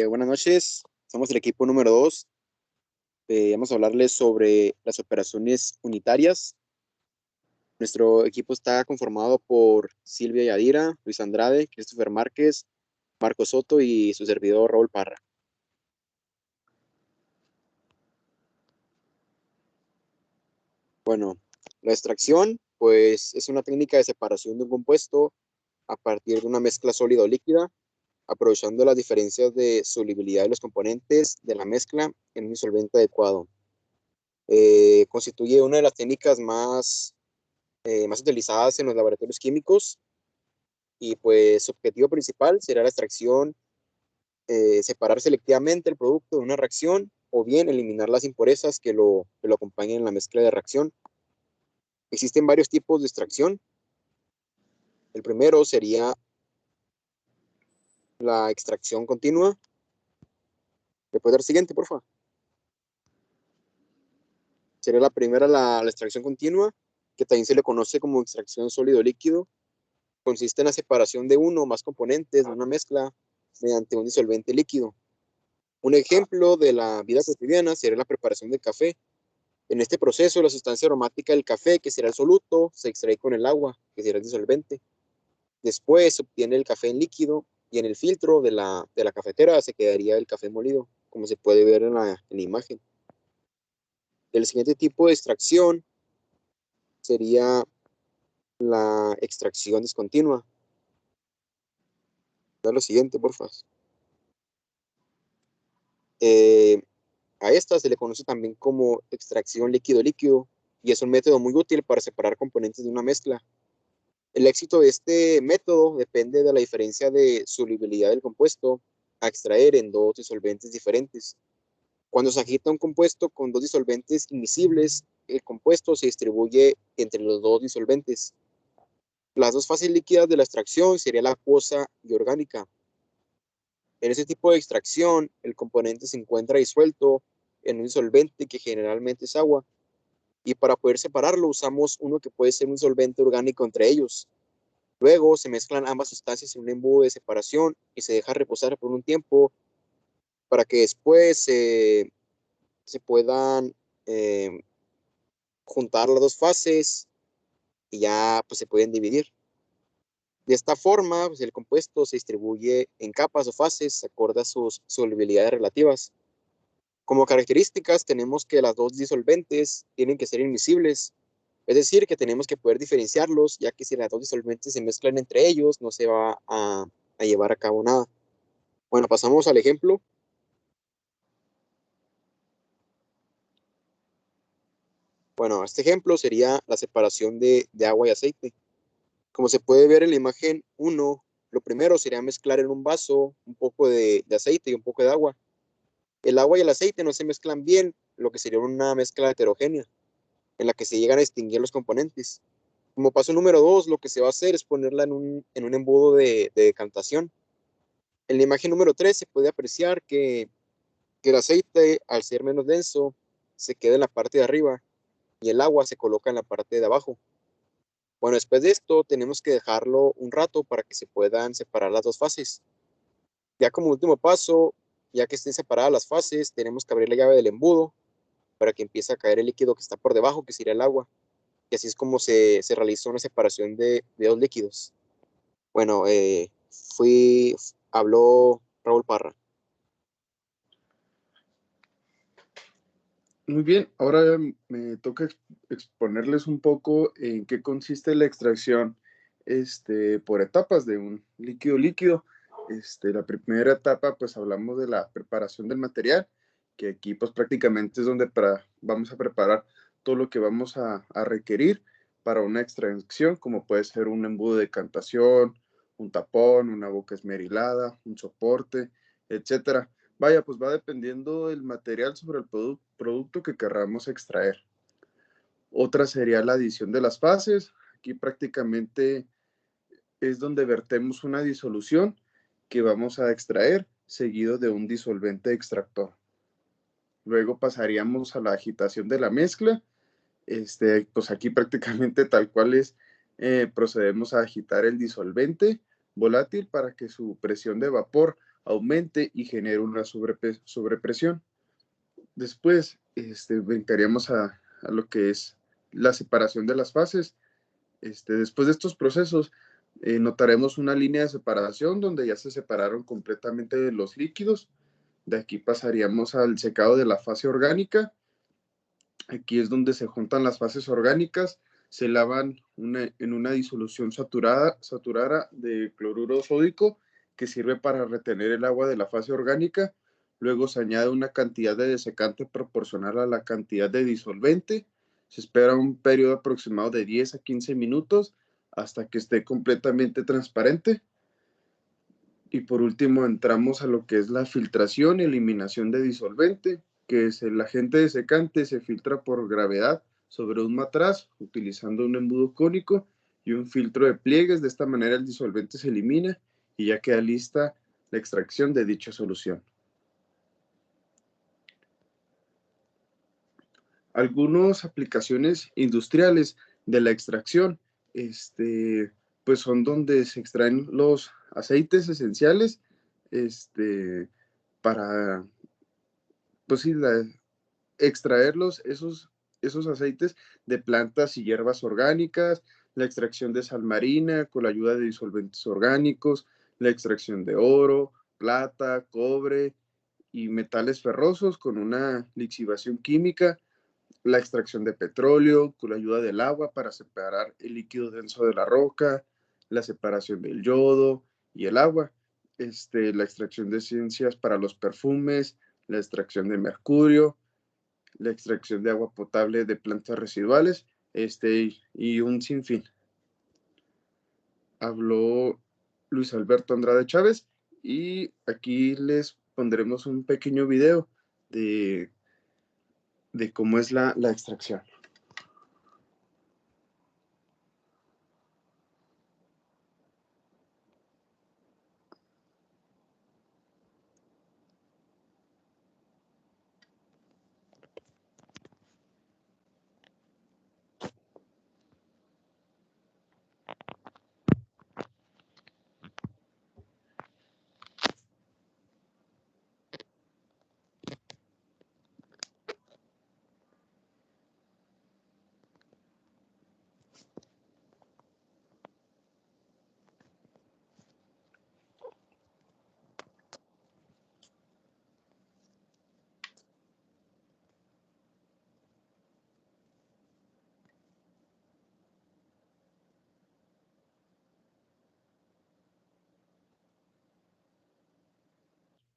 Buenas noches, somos el equipo número 2. Vamos a hablarles sobre las operaciones unitarias. Nuestro equipo está conformado por Silvia Yadira, Luis Andrade, Christopher Márquez, Marco Soto y su servidor Raúl Parra. Bueno, la extracción, pues, es una técnica de separación de un compuesto a partir de una mezcla sólida o líquida, aprovechando las diferencias de solubilidad de los componentes de la mezcla en un disolvente adecuado. Constituye una de las técnicas más utilizadas en los laboratorios químicos y pues su objetivo principal será la extracción, separar selectivamente el producto de una reacción o bien eliminar las impurezas que lo acompañan en la mezcla de reacción. Existen varios tipos de extracción. El primero sería la extracción continua. ¿Me puede dar siguiente, por favor? Sería la primera, la extracción continua, que también se le conoce como extracción sólido-líquido. Consiste en la separación de uno o más componentes de una mezcla mediante un disolvente líquido. Un ejemplo de la vida cotidiana sería la preparación del café. En este proceso, la sustancia aromática del café, que será el soluto, se extrae con el agua, que será el disolvente. Después se obtiene el café en líquido y en el filtro de la cafetera se quedaría el café molido, como se puede ver en la imagen. El siguiente tipo de extracción sería la extracción discontinua. Da lo siguiente, por favor. A esta se le conoce también como extracción líquido-líquido y es un método muy útil para separar componentes de una mezcla. El éxito de este método depende de la diferencia de solubilidad del compuesto a extraer en dos disolventes diferentes. Cuando se agita un compuesto con dos disolventes inmiscibles, el compuesto se distribuye entre los dos disolventes. Las dos fases líquidas de la extracción serían la acuosa y orgánica. En este tipo de extracción, el componente se encuentra disuelto en un disolvente que generalmente es agua, y para poder separarlo usamos uno que puede ser un solvente orgánico entre ellos. Luego se mezclan ambas sustancias en un embudo de separación y se deja reposar por un tiempo para que después se puedan eh, juntar las dos fases y ya pues se pueden dividir. De esta forma, pues, el compuesto se distribuye en capas o fases acorde a sus solubilidades relativas. Como características tenemos que las dos disolventes tienen que ser inmiscibles, es decir, que tenemos que poder diferenciarlos, ya que si las dos disolventes se mezclan entre ellos, no se va a llevar a cabo nada. Bueno, pasamos al ejemplo. Bueno, este ejemplo sería la separación de agua y aceite. Como se puede ver en la imagen 1, lo primero sería mezclar en un vaso un poco de aceite y un poco de agua. El agua y el aceite no se mezclan bien, lo que sería una mezcla heterogénea, en la que se llegan a distinguir los componentes. Como paso número 2, lo que se va a hacer es ponerla en un embudo de decantación. En la imagen número 3 se puede apreciar que el aceite, al ser menos denso, se queda en la parte de arriba y el agua se coloca en la parte de abajo. Bueno, después de esto tenemos que dejarlo un rato para que se puedan separar las dos fases. Ya como último paso, ya que estén separadas las fases, tenemos que abrir la llave del embudo para que empiece a caer el líquido que está por debajo, que sería el agua. Y así es como se realiza una separación de dos líquidos. Bueno, habló Raúl Parra. Muy bien, ahora me toca exponerles un poco en qué consiste la extracción por etapas de un líquido líquido. La primera etapa, pues hablamos de la preparación del material, que aquí pues prácticamente es donde vamos a preparar todo lo que vamos a requerir para una extracción, como puede ser un embudo de decantación, un tapón, una boca esmerilada, un soporte, etcétera. Vaya, pues va dependiendo del material sobre el producto que querramos extraer. Otra sería la adición de las fases. Aquí prácticamente es donde vertemos una disolución que vamos a extraer seguido de un disolvente extractor. Luego pasaríamos a la agitación de la mezcla. Pues aquí prácticamente tal cual es, procedemos a agitar el disolvente volátil para que su presión de vapor aumente y genere una sobrepresión. Después brincaríamos a lo que es la separación de las fases. Después de estos procesos, notaremos una línea de separación donde ya se separaron completamente los líquidos. De aquí pasaríamos al secado de la fase orgánica. Aquí es donde se juntan las fases orgánicas, se lavan en una disolución saturada de cloruro sódico que sirve para retener el agua de la fase orgánica. Luego se añade una cantidad de desecante proporcional a la cantidad de disolvente. Se espera un periodo aproximado de 10 a 15 minutos hasta que esté completamente transparente. Y por último entramos a lo que es la filtración y eliminación de disolvente, que es el agente desecante se filtra por gravedad sobre un matraz utilizando un embudo cónico y un filtro de pliegues. De esta manera el disolvente se elimina y ya queda lista la extracción de dicha solución. Algunas aplicaciones industriales de la extracción pues son donde se extraen los aceites esenciales para pues sí, extraerlos, esos aceites de plantas y hierbas orgánicas, la extracción de sal marina con la ayuda de disolventes orgánicos, la extracción de oro, plata, cobre y metales ferrosos con una lixiviación química, la extracción de petróleo con la ayuda del agua para separar el líquido denso de la roca, la separación del yodo y el agua, la extracción de esencias para los perfumes, la extracción de mercurio, la extracción de agua potable de plantas residuales, y un sinfín. Habló Luis Alberto Andrade Chávez y aquí les pondremos un pequeño video de cómo es la extracción.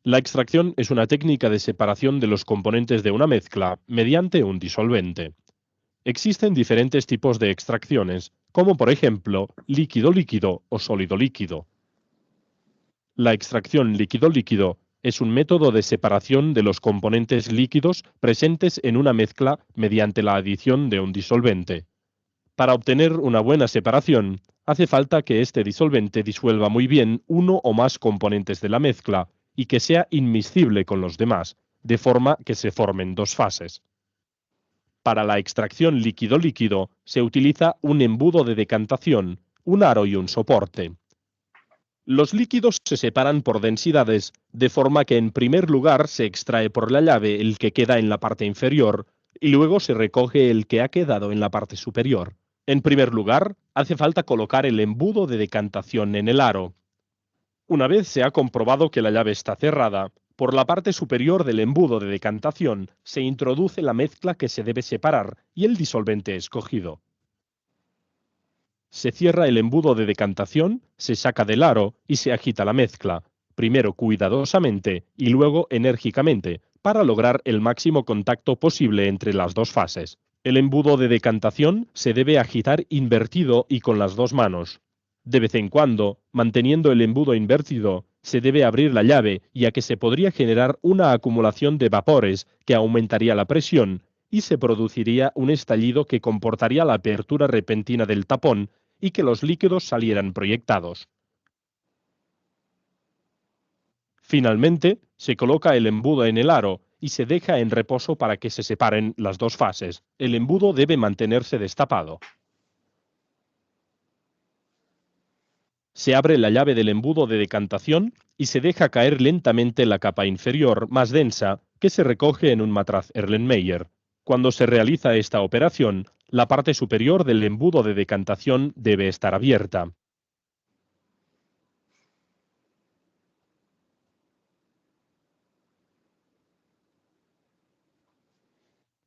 La extracción es una técnica de separación de los componentes de una mezcla mediante un disolvente. Existen diferentes tipos de extracciones, como por ejemplo líquido-líquido o sólido-líquido. La extracción líquido-líquido es un método de separación de los componentes líquidos presentes en una mezcla mediante la adición de un disolvente. Para obtener una buena separación, hace falta que este disolvente disuelva muy bien uno o más componentes de la mezcla y que sea inmiscible con los demás, de forma que se formen dos fases. Para la extracción líquido-líquido se utiliza un embudo de decantación, un aro y un soporte. Los líquidos se separan por densidades, de forma que en primer lugar se extrae por la llave el que queda en la parte inferior y luego se recoge el que ha quedado en la parte superior. En primer lugar, hace falta colocar el embudo de decantación en el aro. Una vez se ha comprobado que la llave está cerrada, por la parte superior del embudo de decantación se introduce la mezcla que se debe separar y el disolvente escogido. Se cierra el embudo de decantación, se saca del aro y se agita la mezcla, primero cuidadosamente y luego enérgicamente, para lograr el máximo contacto posible entre las dos fases. El embudo de decantación se debe agitar invertido y con las dos manos. De vez en cuando, manteniendo el embudo invertido, se debe abrir la llave, ya que se podría generar una acumulación de vapores que aumentaría la presión y se produciría un estallido que comportaría la apertura repentina del tapón y que los líquidos salieran proyectados. Finalmente, se coloca el embudo en el aro y se deja en reposo para que se separen las dos fases. El embudo debe mantenerse destapado. Se abre la llave del embudo de decantación y se deja caer lentamente la capa inferior, más densa, que se recoge en un matraz Erlenmeyer. Cuando se realiza esta operación, la parte superior del embudo de decantación debe estar abierta.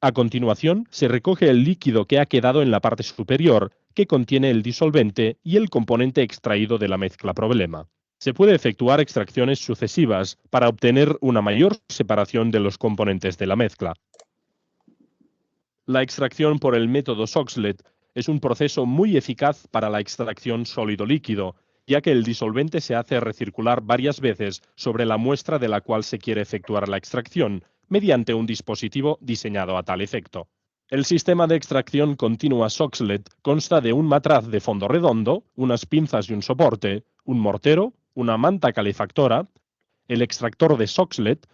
A continuación, se recoge el líquido que ha quedado en la parte superior, que contiene el disolvente y el componente extraído de la mezcla problema. Se puede efectuar extracciones sucesivas para obtener una mayor separación de los componentes de la mezcla. La extracción por el método Soxhlet es un proceso muy eficaz para la extracción sólido-líquido, ya que el disolvente se hace recircular varias veces sobre la muestra de la cual se quiere efectuar la extracción, mediante un dispositivo diseñado a tal efecto. El sistema de extracción continua Soxhlet consta de un matraz de fondo redondo, unas pinzas y un soporte, un mortero, una manta calefactora, el extractor de Soxhlet,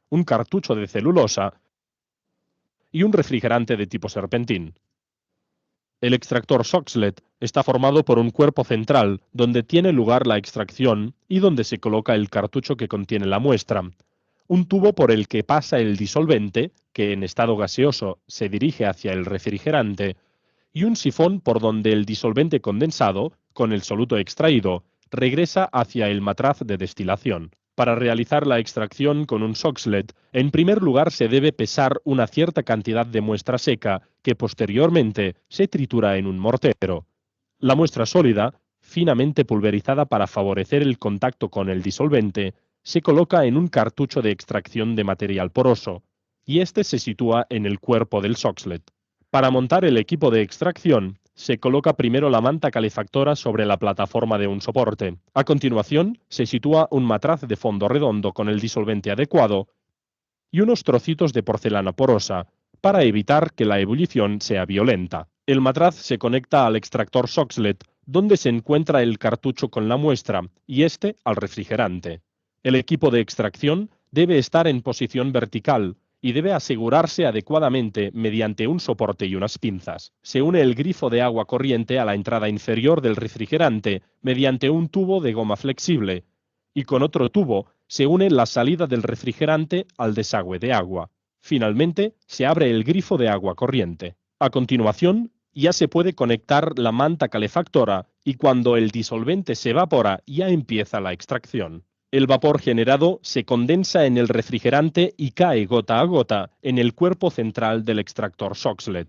un cartucho de celulosa y un refrigerante de tipo serpentín. El extractor Soxhlet está formado por un cuerpo central donde tiene lugar la extracción y donde se coloca el cartucho que contiene la muestra, un tubo por el que pasa el disolvente, que en estado gaseoso se dirige hacia el refrigerante, y un sifón por donde el disolvente condensado, con el soluto extraído, regresa hacia el matraz de destilación. Para realizar la extracción con un Soxhlet, en primer lugar se debe pesar una cierta cantidad de muestra seca que posteriormente se tritura en un mortero. La muestra sólida, finamente pulverizada para favorecer el contacto con el disolvente, se coloca en un cartucho de extracción de material poroso, y este se sitúa en el cuerpo del Soxhlet. Para montar el equipo de extracción, se coloca primero la manta calefactora sobre la plataforma de un soporte. A continuación, se sitúa un matraz de fondo redondo con el disolvente adecuado y unos trocitos de porcelana porosa, para evitar que la ebullición sea violenta. El matraz se conecta al extractor Soxhlet, donde se encuentra el cartucho con la muestra, y este al refrigerante. El equipo de extracción debe estar en posición vertical y debe asegurarse adecuadamente mediante un soporte y unas pinzas. Se une el grifo de agua corriente a la entrada inferior del refrigerante mediante un tubo de goma flexible, y con otro tubo se une la salida del refrigerante al desagüe de agua. Finalmente, se abre el grifo de agua corriente. A continuación, ya se puede conectar la manta calefactora y cuando el disolvente se evapora ya empieza la extracción. El vapor generado se condensa en el refrigerante y cae gota a gota en el cuerpo central del extractor Soxhlet.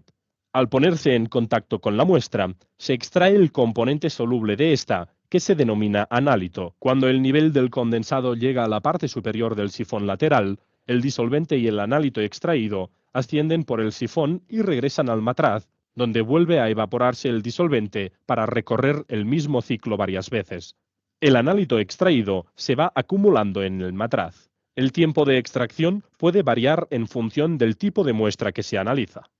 Al ponerse en contacto con la muestra, se extrae el componente soluble de esta, que se denomina análito. Cuando el nivel del condensado llega a la parte superior del sifón lateral, el disolvente y el análito extraído ascienden por el sifón y regresan al matraz, donde vuelve a evaporarse el disolvente para recorrer el mismo ciclo varias veces. El análito extraído se va acumulando en el matraz. El tiempo de extracción puede variar en función del tipo de muestra que se analiza.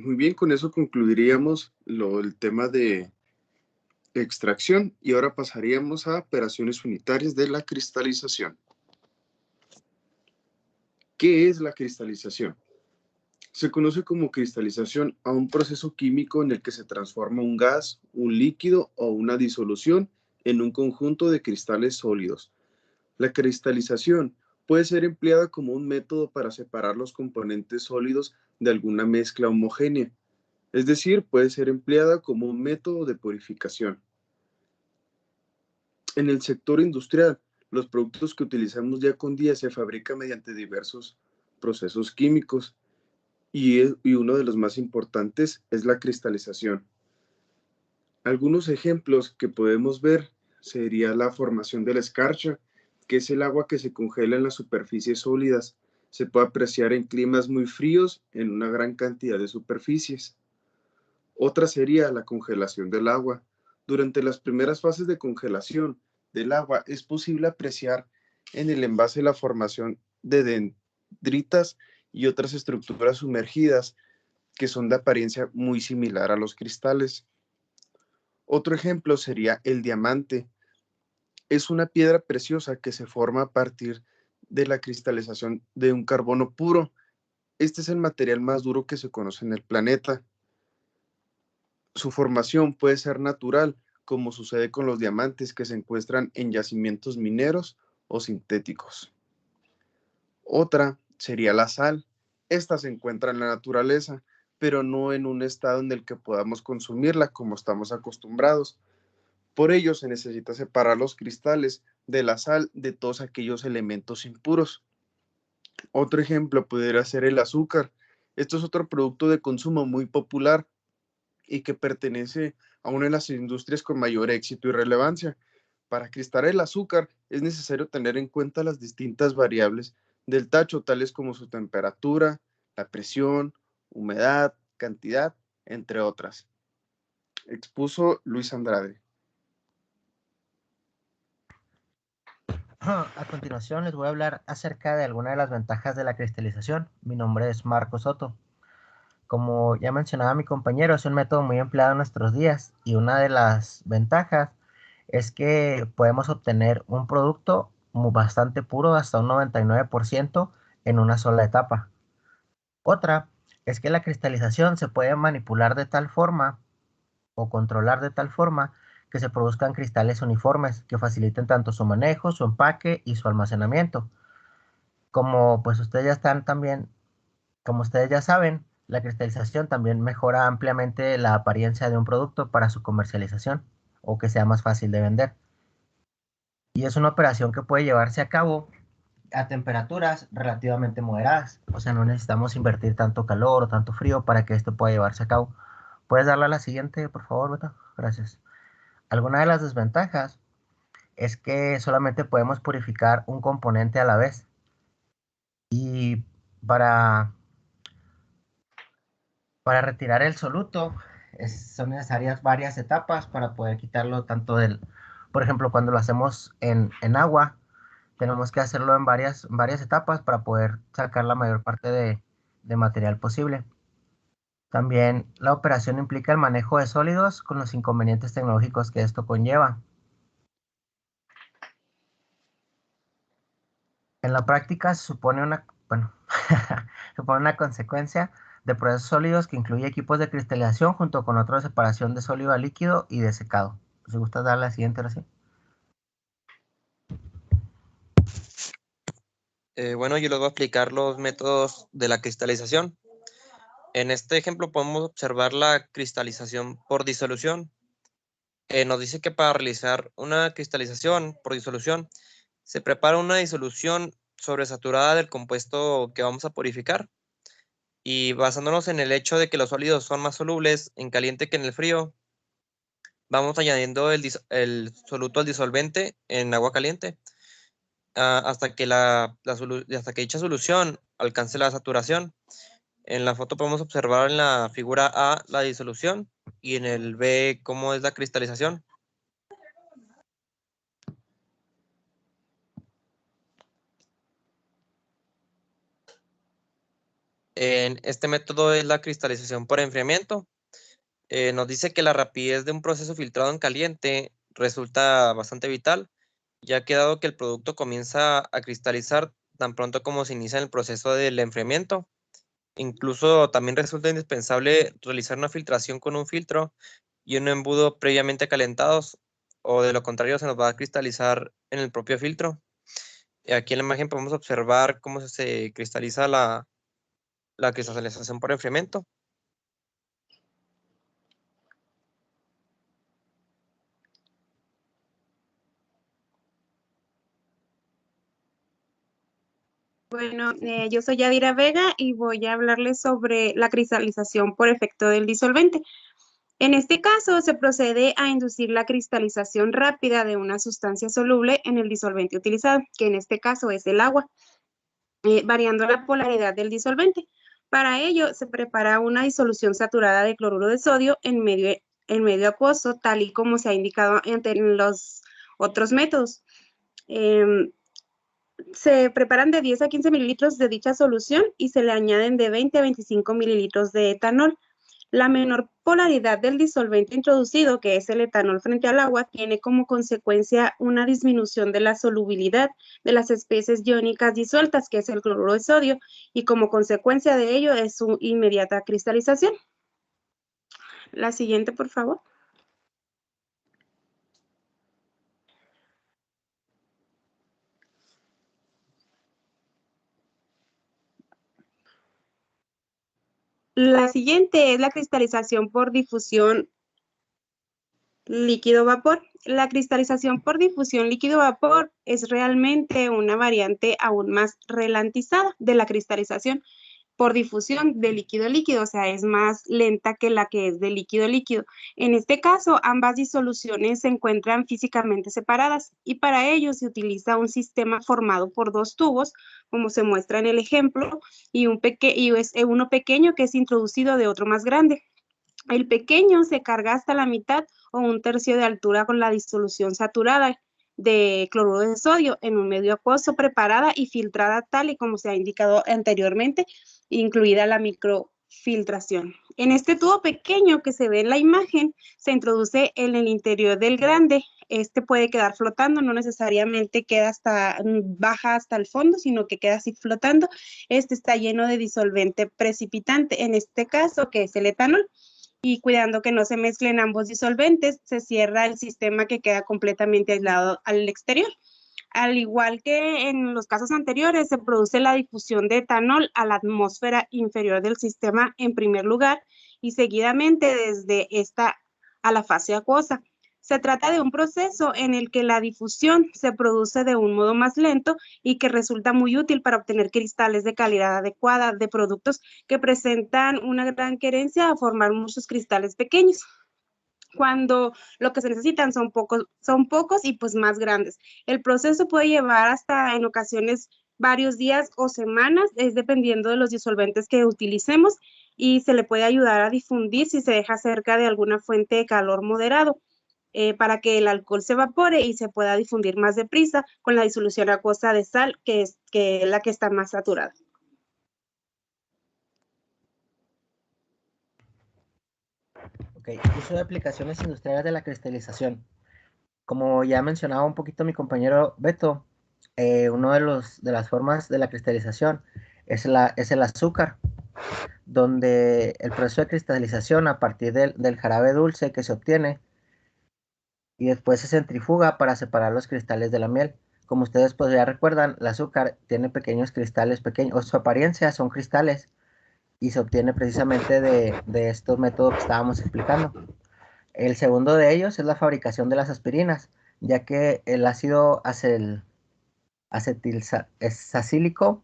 Muy bien, con eso concluiríamos el tema de extracción y ahora pasaríamos a operaciones unitarias de la cristalización. ¿Qué es la cristalización? Se conoce como cristalización a un proceso químico en el que se transforma un gas, un líquido o una disolución en un conjunto de cristales sólidos. La cristalización puede ser empleada como un método para separar los componentes sólidos de alguna mezcla homogénea, es decir, puede ser empleada como un método de purificación. En el sector industrial, los productos que utilizamos día con día se fabrican mediante diversos procesos químicos y uno de los más importantes es la cristalización. Algunos ejemplos que podemos ver sería la formación de la escarcha, que es el agua que se congela en las superficies sólidas. Se puede apreciar en climas muy fríos en una gran cantidad de superficies. Otra sería la congelación del agua. Durante las primeras fases de congelación del agua es posible apreciar en el envase la formación de dendritas y otras estructuras sumergidas que son de apariencia muy similar a los cristales. Otro ejemplo sería el diamante. Es una piedra preciosa que se forma a partir de la cristalización de un carbono puro. Este es el material más duro que se conoce en el planeta. Su formación puede ser natural, como sucede con los diamantes que se encuentran en yacimientos mineros o sintéticos. Otra sería la sal. Esta se encuentra en la naturaleza, pero no en un estado en el que podamos consumirla como estamos acostumbrados. Por ello se necesita separar los cristales de la sal de todos aquellos elementos impuros. Otro ejemplo podría ser el azúcar. Esto es otro producto de consumo muy popular y que pertenece a una de las industrias con mayor éxito y relevancia. Para cristalizar el azúcar es necesario tener en cuenta las distintas variables del tacho, tales como su temperatura, la presión, humedad, cantidad, entre otras. Expuso Luis Andrade. A continuación les voy a hablar acerca de algunas de las ventajas de la cristalización. Mi nombre es Marco Soto. Como ya mencionaba mi compañero, es un método muy empleado en nuestros días y una de las ventajas es que podemos obtener un producto bastante puro, hasta un 99% en una sola etapa. Otra es que la cristalización se puede manipular de tal forma o controlar de tal forma que se produzcan cristales uniformes que faciliten tanto su manejo, su empaque y su almacenamiento. Como pues ustedes ya están también, como ustedes ya saben, la cristalización también mejora ampliamente la apariencia de un producto para su comercialización o que sea más fácil de vender. Y es una operación que puede llevarse a cabo a temperaturas relativamente moderadas. O sea, no necesitamos invertir tanto calor o tanto frío para que esto pueda llevarse a cabo. ¿Puedes darle a la siguiente, por favor, Beto? Gracias. Alguna de las desventajas es que solamente podemos purificar un componente a la vez. Y para retirar el soluto son necesarias varias etapas para poder quitarlo tanto del, por ejemplo, cuando lo hacemos en agua, tenemos que hacerlo en varias etapas para poder sacar la mayor parte de material posible. También la operación implica el manejo de sólidos con los inconvenientes tecnológicos que esto conlleva. En la práctica se supone una, bueno, supone una consecuencia de procesos sólidos que incluye equipos de cristalización junto con otros de separación de sólido a líquido y de secado. Si gustas darle la siguiente oración. Bueno, yo les voy a explicar los métodos de la cristalización. En este ejemplo podemos observar la cristalización por disolución. Nos dice que para realizar una cristalización por disolución se prepara una disolución sobresaturada del compuesto que vamos a purificar. Y basándonos en el hecho de que los sólidos son más solubles en caliente que en el frío, vamos añadiendo el soluto al disolvente en agua caliente hasta que hasta que dicha solución alcance la saturación. En la foto podemos observar en la figura A la disolución y en el B cómo es la cristalización. En este método es la cristalización por enfriamiento. Nos dice que la rapidez de un proceso filtrado en caliente resulta bastante vital, ya que dado que el producto comienza a cristalizar tan pronto como se inicia el proceso del enfriamiento. Incluso también resulta indispensable realizar una filtración con un filtro y un embudo previamente calentados, o de lo contrario se nos va a cristalizar en el propio filtro. Aquí en la imagen podemos observar cómo se cristaliza la cristalización por enfriamiento. Bueno, yo soy Yadira Vega y voy a hablarles sobre la cristalización por efecto del disolvente. En este caso, se procede a inducir la cristalización rápida de una sustancia soluble en el disolvente utilizado, que en este caso es el agua, variando la polaridad del disolvente. Para ello, se prepara una disolución saturada de cloruro de sodio en medio acuoso, tal y como se ha indicado en los otros métodos. Se preparan de 10 a 15 mililitros de dicha solución y se le añaden de 20 a 25 mililitros de etanol. La menor polaridad del disolvente introducido, que es el etanol frente al agua, tiene como consecuencia una disminución de la solubilidad de las especies iónicas disueltas, que es el cloruro de sodio, y como consecuencia de ello es su inmediata cristalización. La siguiente, por favor. La siguiente es la cristalización por difusión líquido-vapor. La cristalización por difusión líquido-vapor es realmente una variante aún más ralentizada de la cristalización por difusión de líquido-líquido, o sea, es más lenta que la que es de líquido-líquido. En este caso, ambas disoluciones se encuentran físicamente separadas y para ello se utiliza un sistema formado por dos tubos, como se muestra en el ejemplo, y es uno pequeño que es introducido de otro más grande. El pequeño se carga hasta la mitad o un tercio de altura con la disolución saturada de cloruro de sodio en un medio acuoso preparada y filtrada tal y como se ha indicado anteriormente, incluida la microfiltración. En este tubo pequeño que se ve en la imagen, se introduce en el interior del grande. Este puede quedar flotando, no necesariamente baja hasta el fondo, sino que queda así flotando. Este está lleno de disolvente precipitante, en este caso, que es el etanol, y cuidando que no se mezclen ambos disolventes, se cierra el sistema que queda completamente aislado al exterior. Al igual que en los casos anteriores, se produce la difusión de etanol a la atmósfera inferior del sistema en primer lugar y seguidamente desde esta a la fase acuosa. Se trata de un proceso en el que la difusión se produce de un modo más lento y que resulta muy útil para obtener cristales de calidad adecuada de productos que presentan una gran querencia a formar muchos cristales pequeños, cuando lo que se necesitan son pocos y pues más grandes. El proceso puede llevar hasta en ocasiones varios días o semanas, es dependiendo de los disolventes que utilicemos, y se le puede ayudar a difundir si se deja cerca de alguna fuente de calor moderado, para que el alcohol se evapore y se pueda difundir más deprisa con la disolución acuosa de sal, que es la que está más saturada. Ok, uso de aplicaciones industriales de la cristalización. Como ya mencionaba un poquito mi compañero Beto, uno de las formas de la cristalización es el azúcar, donde el proceso de cristalización a partir del jarabe dulce que se obtiene y después se centrifuga para separar los cristales de la miel. Como ustedes pues ya recuerdan, el azúcar tiene pequeños cristales pequeños, o su apariencia son cristales, y se obtiene precisamente de estos métodos que estábamos explicando. El segundo de ellos es la fabricación de las aspirinas, ya que el ácido acetilsacílico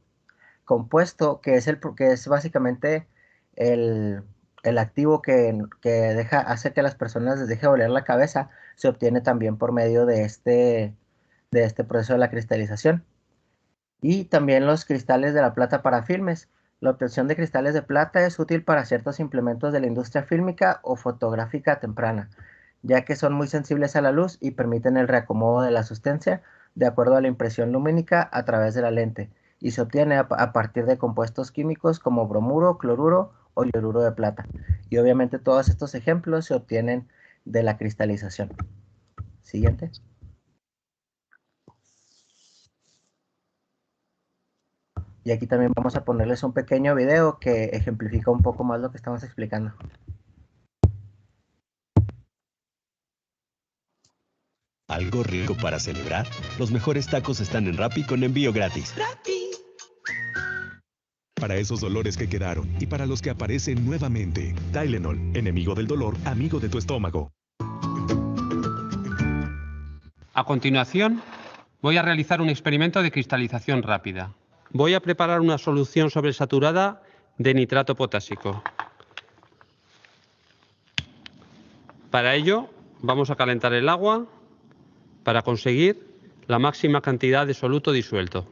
compuesto, que es básicamente el, el activo que hace que las personas les deje doler la cabeza, se obtiene también por medio de este proceso de la cristalización. Y también los cristales de la plata para filmes. La obtención de cristales de plata es útil para ciertos implementos de la industria fílmica o fotográfica temprana, ya que son muy sensibles a la luz y permiten el reacomodo de la sustancia de acuerdo a la impresión lumínica a través de la lente, y se obtiene a partir de compuestos químicos como bromuro, cloruro o hidruro de plata. Y obviamente todos estos ejemplos se obtienen de la cristalización. Siguiente. Y aquí también vamos a ponerles un pequeño video que ejemplifica un poco más lo que estamos explicando. ¿Algo rico para celebrar? Los mejores tacos están en Rappi con envío gratis. ¡Rappi! Para esos dolores que quedaron y para los que aparecen nuevamente, Tylenol, enemigo del dolor, amigo de tu estómago. A continuación, voy a realizar un experimento de cristalización rápida. Voy a preparar una solución sobresaturada de nitrato potásico. Para ello, vamos a calentar el agua para conseguir la máxima cantidad de soluto disuelto.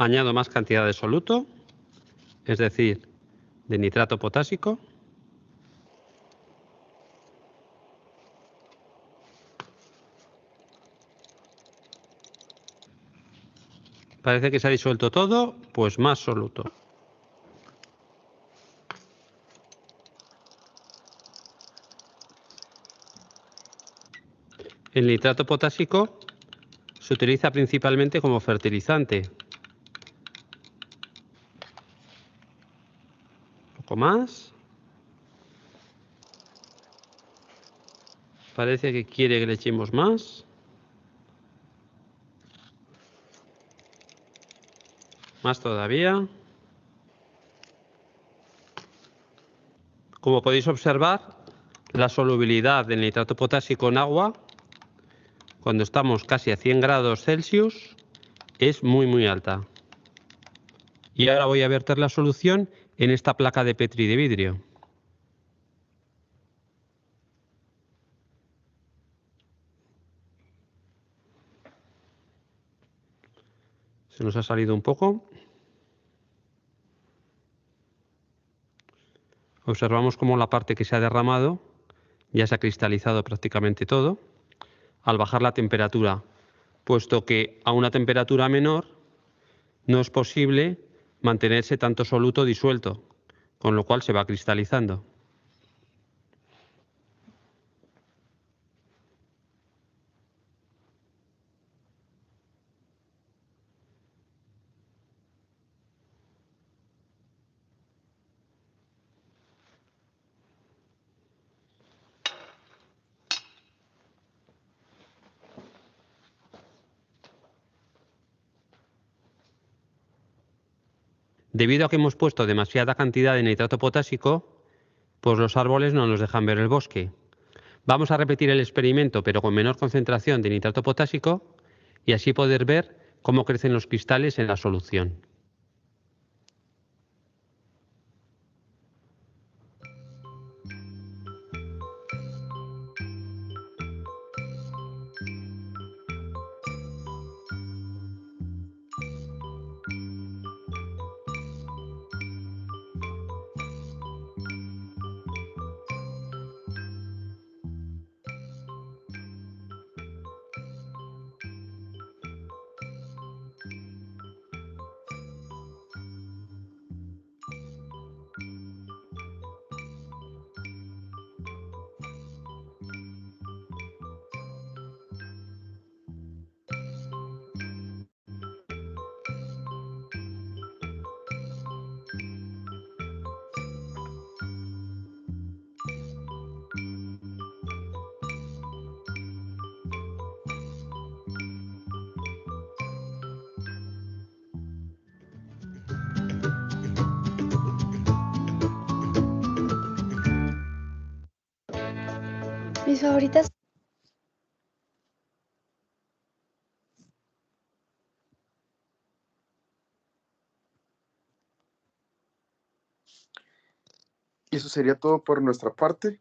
Añado más cantidad de soluto, es decir, de nitrato potásico. Parece que se ha disuelto todo, pues más soluto. El nitrato potásico se utiliza principalmente como fertilizante. Un poco más. Parece que quiere que le echemos más. Más todavía. Como podéis observar, la solubilidad del nitrato potásico en agua, cuando estamos casi a 100 grados Celsius, es muy alta. Y ahora voy a verter la solución en esta placa de Petri de vidrio. Se nos ha salido un poco. Observamos cómo la parte que se ha derramado ya se ha cristalizado prácticamente todo al bajar la temperatura, puesto que a una temperatura menor no es posible mantenerse tanto soluto disuelto, con lo cual se va cristalizando. Debido a que hemos puesto demasiada cantidad de nitrato potásico, pues los árboles no nos dejan ver el bosque. Vamos a repetir el experimento, pero con menor concentración de nitrato potásico, y así poder ver cómo crecen los cristales en la solución. Mis favoritas. Y eso sería todo por nuestra parte.